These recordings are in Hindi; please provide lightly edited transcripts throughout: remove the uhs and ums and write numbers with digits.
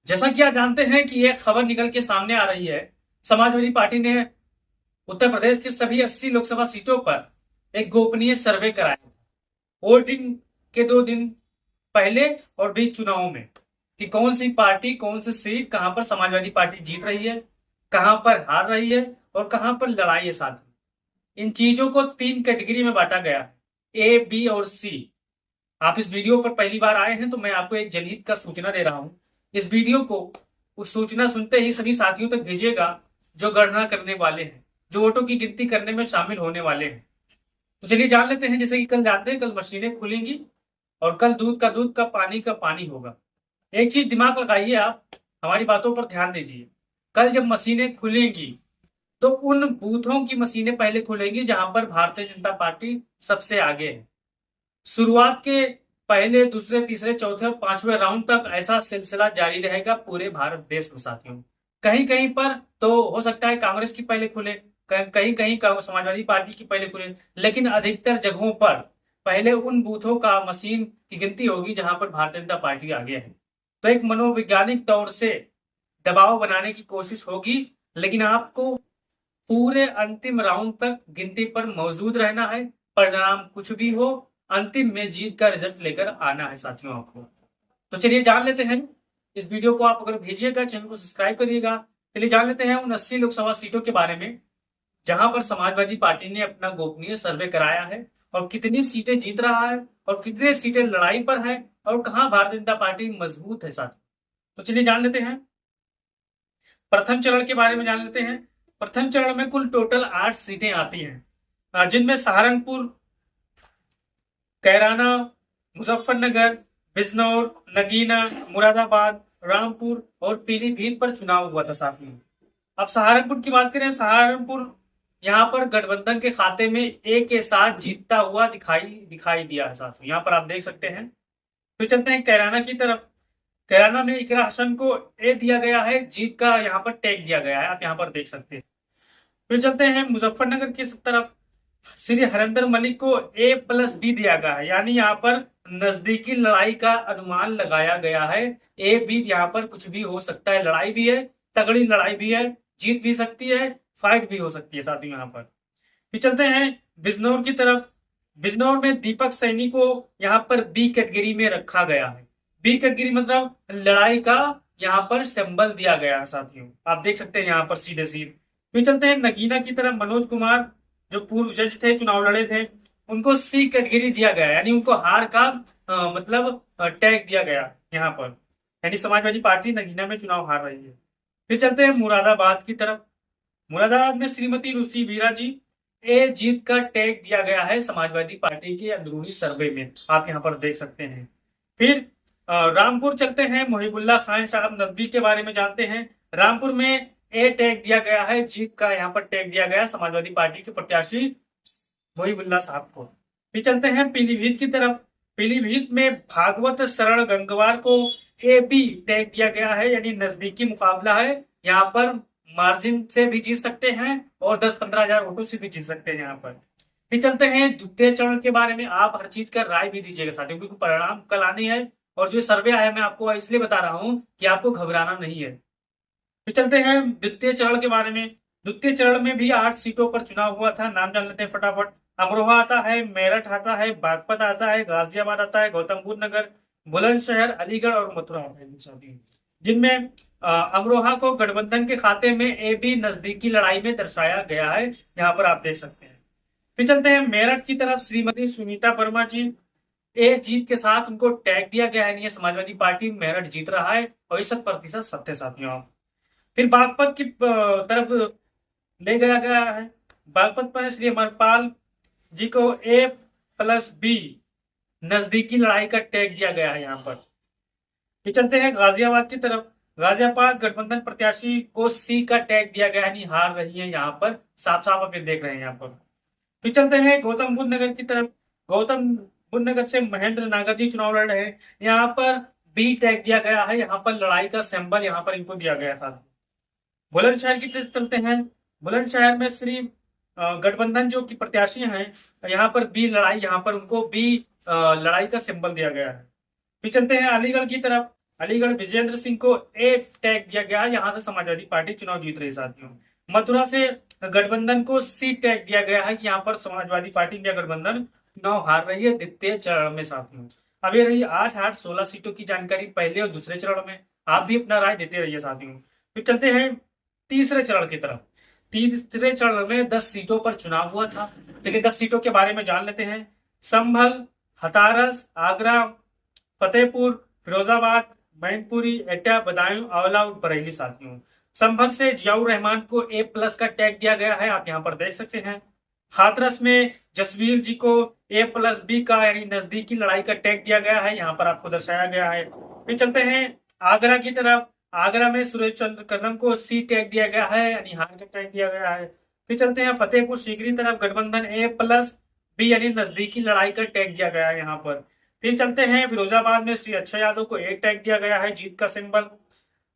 जैसा कि आप जानते हैं कि एक खबर निकल के सामने आ रही है। समाजवादी पार्टी ने उत्तर प्रदेश की सभी 80 लोकसभा सीटों पर एक गोपनीय सर्वे कराया वोटिंग के 2 दिन पहले और बीच चुनावों में, कि कौन सी पार्टी कौन सी सीट कहां पर समाजवादी पार्टी जीत रही है, कहां पर हार रही है और कहां पर लड़ाई है। साथ में इन चीजों को 3 कैटेगरी में बांटा गया है, ए, बी और सी। आप इस वीडियो पर पहली बार आए हैं तो मैं आपको एक जनहित का सूचना दे रहा हूं। इस वीडियो को उस सूचना सुनते ही सभी साथियों तक भेजिएगा जो गणना करने वाले हैं, जो वोटों की गिनती करने में शामिल होने वाले हैं। तो चलिए जान लेते हैं। जैसे कि कल जानते हैं, कल मशीनें खुलेंगी और कल दूध का पानी होगा। एक चीज दिमाग लगाइए, आप हमारी बातों पर ध्यान दीजिए। कल जब मशीनें खुलेंगी तो उन बूथों की मशीनें पहले खुलेंगी जहां पर भारतीय जनता पार्टी सबसे आगे है। शुरुआत के पहले, दूसरे, तीसरे, चौथे और पांचवें राउंड तक ऐसा सिलसिला जारी रहेगा पूरे भारत देश में। साथियों, कहीं कहीं पर तो हो सकता है कांग्रेस की पहले खुले, कहीं कहीं समाजवादी पार्टी की पहले खुले, लेकिन अधिकतर जगहों पर पहले उन बूथों का मशीन की गिनती होगी जहां पर भारतीय जनता पार्टी आगे है। तो एक मनोवैज्ञानिक तौर से दबाव बनाने की कोशिश होगी, लेकिन आपको पूरे अंतिम राउंड तक गिनती पर मौजूद रहना है। परिणाम कुछ भी हो, अंतिम में जीत का रिजल्ट लेकर आना है साथियों आपको। तो चलिए जान लेते हैं। इस वीडियो को आप अगर भेजिएगा, चैनल को सब्सक्राइब करिएगा। चलिए जान लेते हैं उन 80 लोकसभा सीटों के बारे में जहां पर समाजवादी पार्टी ने अपना गोपनीय सर्वे कराया है, और कितनी सीटें जीत रहा है और कितनी सीटें लड़ाई पर है, और कहां भारतीय जनता पार्टी मजबूत है साथियों। तो चलिए जान लेते हैं। प्रथम चरण के बारे में जान लेते हैं। प्रथम चरण में कुल टोटल 8 सीटें आती हैं, जिनमें सहारनपुर, कैराना, मुजफ्फरनगर, बिजनौर, नगीना, मुरादाबाद, रामपुर और पीलीभीत पर चुनाव हुआ था साथियों। अब सहारनपुर की बात करें, सहारनपुर यहाँ पर गठबंधन के खाते में ए के साथ जीतता हुआ दिखाई दिखाई दिया है साथियों, यहाँ पर आप देख सकते हैं। फिर चलते हैं कैराना की तरफ। कैराना में इकरा हसन को ए दिया गया है, जीत का यहाँ पर टैग दिया गया है, आप यहाँ पर देख सकते हैं। फिर चलते हैं मुजफ्फरनगर की तरफ। श्री हरिंदर मलिक को A+B दिया गया है, यानी यहाँ पर नजदीकी लड़ाई का अनुमान लगाया गया है। ए बी यहाँ पर कुछ भी हो सकता है, लड़ाई भी है, तगड़ी लड़ाई भी है, जीत भी सकती है, फाइट भी हो सकती है साथियों यहाँ पर। फिर चलते हैं बिजनौर की तरफ। बिजनौर में दीपक सैनी को यहाँ पर बी कैटेगरी में रखा गया है। बी कैटेगरी मतलब लड़ाई का यहाँ पर सिंबल दिया गया है साथियों, आप देख सकते हैं यहाँ पर सीधे सीधे। फिर चलते हैं नगीना की तरफ। मनोज कुमार जो पूर्व जज थे, चुनाव लड़े थे, उनको सी कैटेगरी दिया गया, यानी उनको हार का मतलब टैग दिया गया यहाँ पर, यानी समाजवादी पार्टी नगीना में चुनाव हार रही है। फिर चलते हैं मुरादाबाद की तरफ। मुरादाबाद में श्रीमती रुचि वीरा जी, ए जीत का टैग दिया गया है समाजवादी पार्टी के अंदरूनी सर्वे में, आप यहाँ पर देख सकते हैं। फिर रामपुर चलते हैं। मुहिबुल्ला खान साहब नदवी के बारे में जानते हैं। रामपुर में ए टैग दिया गया है, जीत का यहाँ पर टैग दिया गया समाजवादी पार्टी के प्रत्याशी मुहिबुल्ला साहब को। फिर चलते हैं पीलीभीत की तरफ। पीलीभीत में भागवत शरण गंगवार को ए बी टैग दिया गया है, यानी नजदीकी मुकाबला है, यहाँ पर मार्जिन से भी जीत सकते हैं और 10-15 हजार वोटों से भी जीत सकते हैं यहाँ पर। फिर चलते हैं द्वितीय चरण के बारे में। आप हर चीज का राय भी दीजिएगा साथियों, क्योंकि परिणाम कल आनी है, और जो सर्वे आया है मैं आपको इसलिए बता रहा हूँ कि आपको घबराना नहीं है। फिर चलते हैं द्वितीय चरण के बारे में। द्वितीय चरण में भी 8 सीटों पर चुनाव हुआ था, नाम जान लेते हैं फटाफट। अमरोहा आता है, मेरठ आता है, बागपत आता है, गाजियाबाद आता है, गौतम बुद्ध नगर, बुलंदशहर, अलीगढ़ और मथुरा आता है, जिनमें अमरोहा को गठबंधन के खाते में ए बी नजदीकी लड़ाई में दर्शाया गया है, यहाँ पर आप देख सकते हैं। फिर चलते हैं मेरठ की तरफ। श्रीमती सुनीता वर्मा जी, ए जीत के साथ उनको टैग दिया गया है, ये समाजवादी पार्टी मेरठ जीत रहा है और 100% सत्य साथियों। फिर बागपत की तरफ ले गया गया है। बागपत पर श्री अमरपाल जी को A+B नजदीकी लड़ाई का टैग दिया गया है यहाँ पर। फिर चलते हैं गाजियाबाद की तरफ। गाजियाबाद गठबंधन प्रत्याशी को सी का टैग दिया गया है, नहीं हार रही है यहाँ पर, साफ साफ आप देख रहे हैं यहाँ पर। फिर चलते हैं गौतम बुद्ध नगर की तरफ। गौतम बुद्ध नगर से महेंद्र नागर जी चुनाव लड़ रहे हैं, यहाँ पर बी टैग दिया गया है, यहाँ पर लड़ाई का सिंबल यहाँ पर इनको दिया गया था। बुलंदशहर की तरफ चलते हैं। बुलंदशहर में श्री गठबंधन जो की प्रत्याशी हैं, यहाँ पर बी लड़ाई, यहाँ पर उनको बी लड़ाई का सिंबल दिया गया है। फिर चलते हैं अलीगढ़ की तरफ। अलीगढ़ विजेंद्र सिंह को ए टैग दिया गया है, यहाँ से समाजवादी पार्टी चुनाव जीत रही है साथियों। मथुरा से गठबंधन को सी टैग दिया गया है कि यहाँ पर समाजवादी पार्टी इंडिया गठबंधन चुनाव हार रही है द्वितीय चरण में साथियों। अब ये रही 8-8-16 सीटों की जानकारी पहले और दूसरे चरण में। आप भी अपना राय देते रहिए साथियों। फिर चलते हैं तीसरे चरण की तरफ। तीसरे चरण में 10 सीटों पर चुनाव हुआ था। चलिए 10 सीटों के बारे में जान लेते हैं। संभल, हथारस, आगरा, फतेहपुर, फिरोजाबाद, मैनपुरी, एटा, बदायूं, आंवला और बरेली साथियों। संभल से जियाउर रहमान को ए प्लस का टैग दिया गया है, आप यहाँ पर देख सकते हैं। हाथरस में जसवीर जी को ए प्लस बी का यानी नजदीकी लड़ाई का टैग दिया गया है, यहाँ पर आपको दर्शाया गया है। फिर चलते हैं आगरा की तरफ। आगरा में सुरेश चंद्र कदम को सी टैग दिया गया है यानी हार का टैग दिया गया है। फिर चलते हैं फतेहपुर सीकरी तरफ। गठबंधन ए प्लस बी यानी नजदीकी लड़ाई का टैग दिया गया है यहाँ पर। फिर चलते हैं फिरोजाबाद में श्री अक्षय यादव को ए टैग दिया गया है, जीत का सिंबल।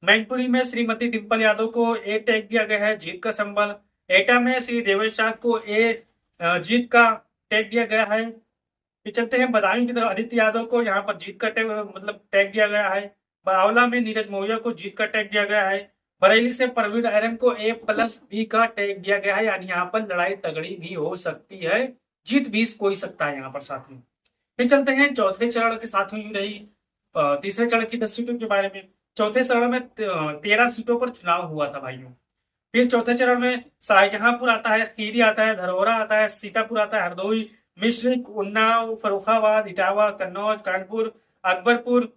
मैनपुरी में श्रीमती डिम्पल यादव को ए टैग दिया गया है, जीत का सिंबल। एटा में श्री देवेश शाह को ए जीत का टैग दिया गया है। फिर चलते हैं बदायूं की तरफ। आदित्य यादव को यहाँ पर जीत का टैग मतलब टैग दिया गया है। बावला में नीरज मौर्य को जीत का टैग दिया गया है। बरेली से परवीन आयरन को ए प्लस बी का टैग दिया गया है यानी यहाँ पर लड़ाई तगड़ी भी हो सकती है, जीत भी कोई सकता है यहाँ पर साथियों। फिर चलते हैं चौथे चरण के साथियों की रही तीसरे चरण की 10 सीटों के बारे में। चौथे चरण में 13 सीटों पर चुनाव हुआ था भाइयों। फिर चौथे चरण में शाहजहांपुर आता है, खीरी आता है, धरोहरा आता है, सीतापुर आता है, हरदोई, मिश्रिक, उन्नाव, फर्रुखाबाद, इटावा, कन्नौज, कानपुर, अकबरपुर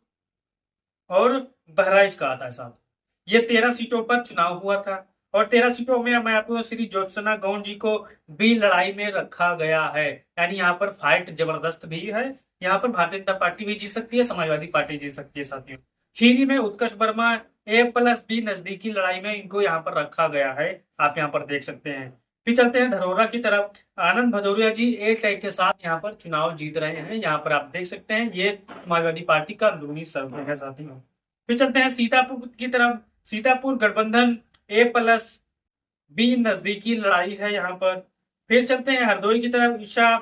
और बहराइच का आता है साथ। ये 13 सीटों पर चुनाव हुआ था और 13 सीटों में मैं आपको श्री ज्योत्सना गौंड जी को भी लड़ाई में रखा गया है यानी यहाँ पर फाइट जबरदस्त भी है। यहाँ पर भारतीय जनता पार्टी भी जीत सकती है, समाजवादी पार्टी जीत सकती है साथियों। खीरी में उत्कर्ष वर्मा ए प्लस बी नजदीकी लड़ाई में इनको यहाँ पर रखा गया है, आप यहाँ पर देख सकते हैं। फिर चलते हैं धरोहरा की तरफ। आनंद भदौरिया जी ए टैग के साथ यहाँ पर चुनाव जीत रहे हैं, यहाँ पर आप देख सकते हैं। ये समाजवादी पार्टी का अंदरूनी सर्वे है साथियों। फिर चलते हैं सीतापुर की तरफ। सीतापुर गठबंधन ए प्लस बी नजदीकी लड़ाई है यहाँ पर। फिर चलते हैं हरदोई की तरफ। ईशा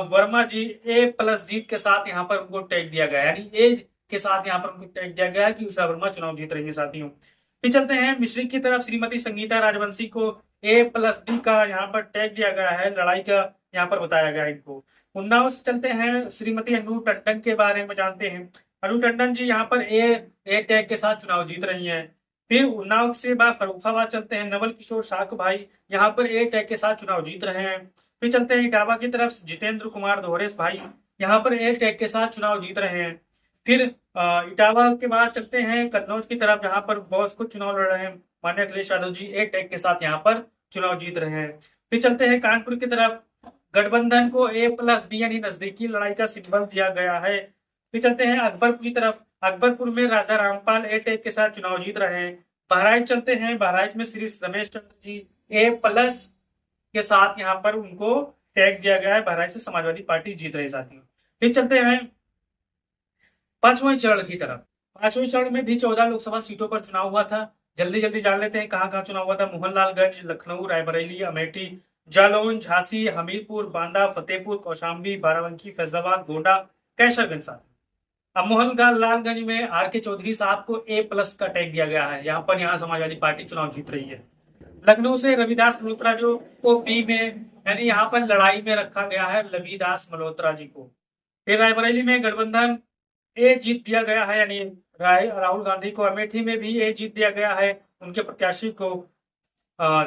वर्मा जी ए प्लस जीत के साथ यहाँ पर उनको टैग दिया गया यानी ए के साथ यहाँ पर उनको टैग दिया गया कि उषा वर्मा चुनाव जीत रही है साथियों। फिर चलते हैं मिश्रिक की तरफ। श्रीमती संगीता राजवंशी को ए प्लस बी का यहाँ पर टैग दिया गया है, लड़ाई का यहाँ पर बताया गया है इनको। उन्नाव से चलते हैं, श्रीमती अनु टंडन के बारे में जानते हैं। अनु टंडन जी यहाँ पर ए टैग के साथ चुनाव जीत रही हैं। फिर उन्नाव से बाद फर्रुखाबाद चलते हैं। नवल किशोर शाक भाई यहाँ पर ए टैग के साथ चुनाव जीत रहे हैं। फिर चलते हैं इटावा की तरफ। जितेंद्र कुमार दोहरेश भाई यहाँ पर ए टैग के साथ चुनाव जीत रहे हैं। फिर इटावा के बाद चलते हैं कन्नौज की तरफ, जहां पर बॉस को चुनाव लड़ रहे हैं मान्य अखिलेश यादव जी ए टैग के साथ यहाँ पर चुनाव जीत रहे हैं। फिर चलते हैं कानपुर की तरफ। गठबंधन को ए प्लस बी यानी नजदीकी लड़ाई का सिंबल दिया गया है। फिर चलते हैं अकबरपुर की तरफ। अकबरपुर में राजा रामपाल ए टैग के साथ चुनाव जीत रहे हैं। बहराइच चलते हैं। बहराइच में श्री रमेश चंद्र जी ए प्लस के साथ यहाँ पर उनको टैग दिया गया है, बहराइच से समाजवादी पार्टी जीत रही साथियों। फिर चलते हैं पांचवें चरण की तरफ। पांचवें चरण में भी 14 लोकसभा सीटों पर चुनाव हुआ था। जल्दी जल्दी जान लेते हैं कहाँ कहाँ चुनाव हुआ था। मोहनलालगंज, लखनऊ, रायबरेली, अमेठी, जालौन, झांसी, हमीरपुर, बांदा, फतेहपुर, कौशाम्बी, बाराबंकी, फैसलाबाद, गोंडा, कैसरगंज साथ। अब मोहनलालगंज में आर के चौधरी साहब को ए प्लस का टैग दिया गया है, यहाँ समाजवादी पार्टी चुनाव जीत रही है। लखनऊ से रविदास मल्होत्रा जो को बी में यानी यहाँ पर लड़ाई में रखा गया है रविदास मल्होत्रा जी को। फिर रायबरेली में गठबंधन ए जीत दिया गया है यानी राहुल गांधी को। अमेठी में भी ए जीत दिया गया है उनके प्रत्याशी को।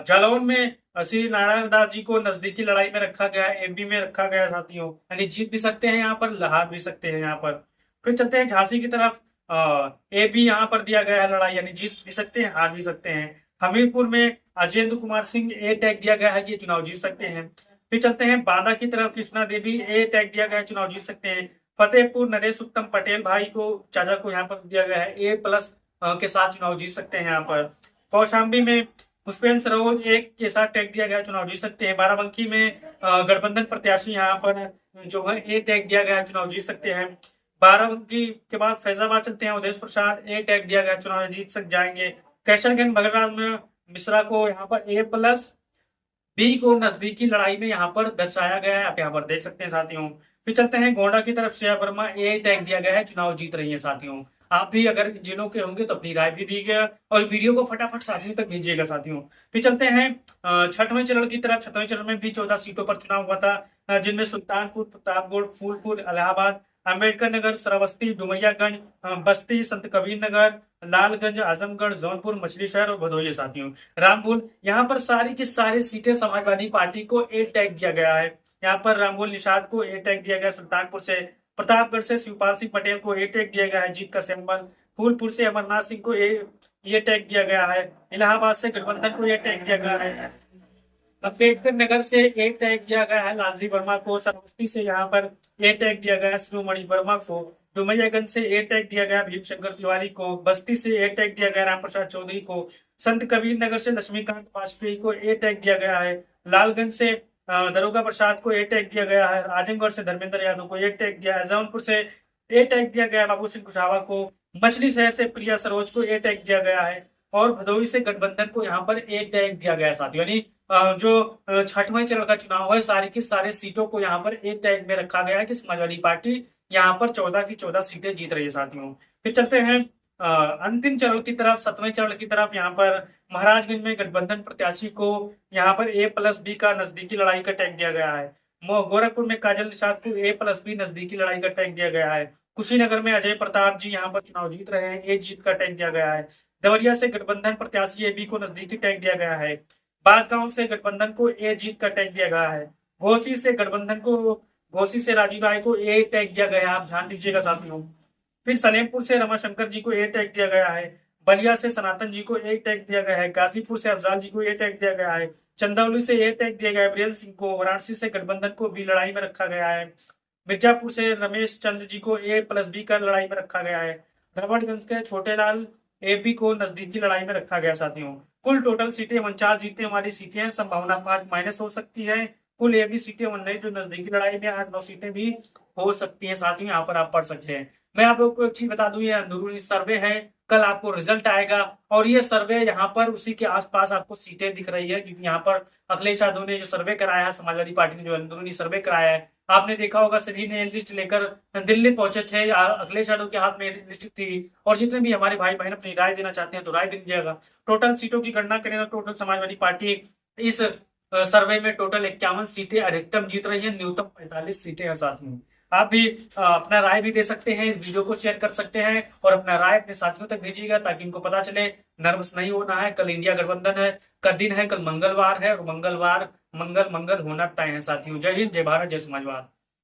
जालौन में श्री नारायण दास जी को नजदीकी लड़ाई में रखा गया है, एमपी में रखा गया साथियों, यानी जीत भी सकते हैं यहाँ पर, हार भी सकते हैं यहाँ पर। फिर चलते हैं झांसी की तरफ। ए भी यहाँ पर दिया गया है लड़ाई, यानी जीत भी सकते हैं हार भी सकते हैं। हमीरपुर में अजेंद्र कुमार सिंह ए टैग दिया गया है कि चुनाव जीत सकते हैं। फिर चलते हैं बांदा की तरफ। कृष्णा देवी ए टैग दिया गया है, चुनाव जीत सकते हैं। फतेहपुर नरेश उत्तम पटेल भाई को चाचा को यहाँ पर दिया गया है ए प्लस के साथ चुनाव जीत सकते हैं यहाँ पर। कौशाम्बी में पुष्पेंद्र सरोज एक के साथ टैग दिया गया, चुनाव जीत सकते हैं। बाराबंकी में गठबंधन प्रत्याशी यहाँ पर जो है ए टैग दिया गया है, चुनाव जीत सकते हैं। बाराबंकी के बाद फैजाबाद चलते हैं। उदेश प्रसाद ए टैग दिया गया, चुनाव जीत सक जाएंगे। कैसरगंज बगलराज में मिश्रा को यहाँ पर ए प्लस बी को नजदीकी लड़ाई में यहाँ पर दर्शाया गया है, आप यहाँ पर देख सकते हैं साथियों। फिर चलते हैं गोंडा की तरफ। श्रेया वर्मा ए टैग दिया गया है, चुनाव जीत रही है साथियों। आप भी अगर इन जिलों के होंगे तो अपनी राय भी दीजिएगा और वीडियो को फटाफट साथियों तक भेजिएगा साथियों। फिर चलते हैं छठवें चरण की तरफ। छठवें चरण में भी 14 सीटों पर चुनाव हुआ था, जिनमें सुल्तानपुर, प्रतापगढ़, फूलपुर, इलाहाबाद, अम्बेडकर नगर, श्रावस्ती, डुमरियागंज, बस्ती, संत कबीर नगर, लालगंज, आजमगढ़, जौनपुर, मछली शहर और भदोही साथियों। रामपुर, यहाँ पर सारी की सारी सीटें समाजवादी पार्टी को ए टैग दिया गया है। यहाँ पर रामपुर निषाद को ए टैग दिया गया, सुल्तानपुर से, प्रतापगढ़ से शिवपाल सिंह पटेल को ए टैग दिया गया है, जीत का सिंबल। फूलपुर से अमरनाथ सिंह को ये टैग दिया गया है। इलाहाबाद से गठबंधन को ये टैग दिया गया है। अम्बेडकर नगर से ए टैग दिया गया है लालजी वर्मा को। श्रावस्ती से यहाँ पर ए टैग दिया गया है शिरोमणि वर्मा को। डुमरियागंज से ए टैग दिया गया भीमशंकर तिवारी को। बस्ती से ए टैग दिया गया रामप्रसाद चौधरी को। संत कबीर नगर से लक्ष्मीकांत वाजपेयी को ए टैग दिया गया है। लालगंज से दरोगा प्रसाद को ए टैग दिया गया है। आजमगढ़ से धर्मेंद्र यादव को ए टैग दिया है। जौनपुर से ए टैग दिया गया बाबू सिंह कुशवाहा को। मछली शहर से प्रिया सरोज को ए टैग दिया गया है और भदोही से गठबंधन को यहाँ पर ए टैग दिया गया है साथियों। यानी जो छठवें चरण का चुनाव है, सारी की सारी सीटों को यहाँ पर ए टैग में रखा गया है कि समाजवादी पार्टी यहाँ पर 14 की 14 सीटें जीत रही है साथियों। फिर चलते हैं अंतिम चरण की तरफ, 7वें चरण की तरफ। यहाँ पर महाराजगंज में गठबंधन प्रत्याशी को यहाँ पर A+B का नजदीकी लड़ाई का टैग दिया गया है। गोरखपुर में काजल निषाद को A+B नजदीकी लड़ाई का टैग दिया गया है। कुशीनगर में अजय प्रताप जी यहाँ पर चुनाव जीत रहे हैं, ए जीत का टैग दिया गया है। देवरिया से गठबंधन प्रत्याशी AB को नजदीकी टैग दिया गया है। बांसगांव से गठबंधन को ए जीत का टैग दिया गया है। घोसी से राजीव राय को ए टैग दिया गया है, आप ध्यान दीजिएगा साथियों। फिर सलेमपुर से रमाशंकर जी को ए टैग दिया गया है। बलिया से सनातन जी को ए टैग दिया गया है। गाजीपुर से अफजाल जी को ए टैग दिया गया है। चंदौली से ए टैग दिया गया है बृजेश सिंह को। वाराणसी से गठबंधन को भी लड़ाई में रखा गया है। मिर्जापुर से रमेश चंद्र जी को A+B का लड़ाई में रखा गया है। रबड़गंज के छोटेलाल AB को नजदीकी लड़ाई में रखा गया साथियों। कुल टोटल सीटें 49 जीतने वाली सीटें हैं, संभावना 5 माइनस हो सकती है। कुल AB सीटें 19 जो नजदीकी लड़ाई में 8-9 सीटें भी हो सकती हैं साथियों, यहाँ पर आप पढ़ सकते हैं। मैं आप लोग को एक चीज बता दूं, ये अंदरूनी सर्वे है, कल आपको रिजल्ट आएगा और ये सर्वे यहाँ पर उसी के आसपास आपको सीटें दिख रही है, क्योंकि यहाँ पर अखिलेश यादव ने जो सर्वे कराया है, समाजवादी पार्टी ने जो अंदरूनी सर्वे कराया है, आपने देखा होगा सभी ने लिस्ट लेकर दिल्ली पहुंचे थे। अखिलेश यादव के हाथ में लिस्ट थी और जितने भी हमारे भाई बहन अपनी राय देना चाहते हैं तो राय दीजिएगा। टोटल सीटों की गणना करें तो टोटल समाजवादी पार्टी इस सर्वे में टोटल 51 सीटें अधिकतम जीत रही है, न्यूनतम 45 सीटें हैं साथियों। आप भी अपना राय भी दे सकते हैं, इस वीडियो को शेयर कर सकते हैं और अपना राय अपने साथियों तक भेजिएगा ताकि इनको पता चले। नर्वस नहीं होना है, कल इंडिया गठबंधन है का दिन है, कल मंगलवार है और मंगल मंगल होना तय है साथियों। जय हिंद, जय भारत, जय समाजवाद।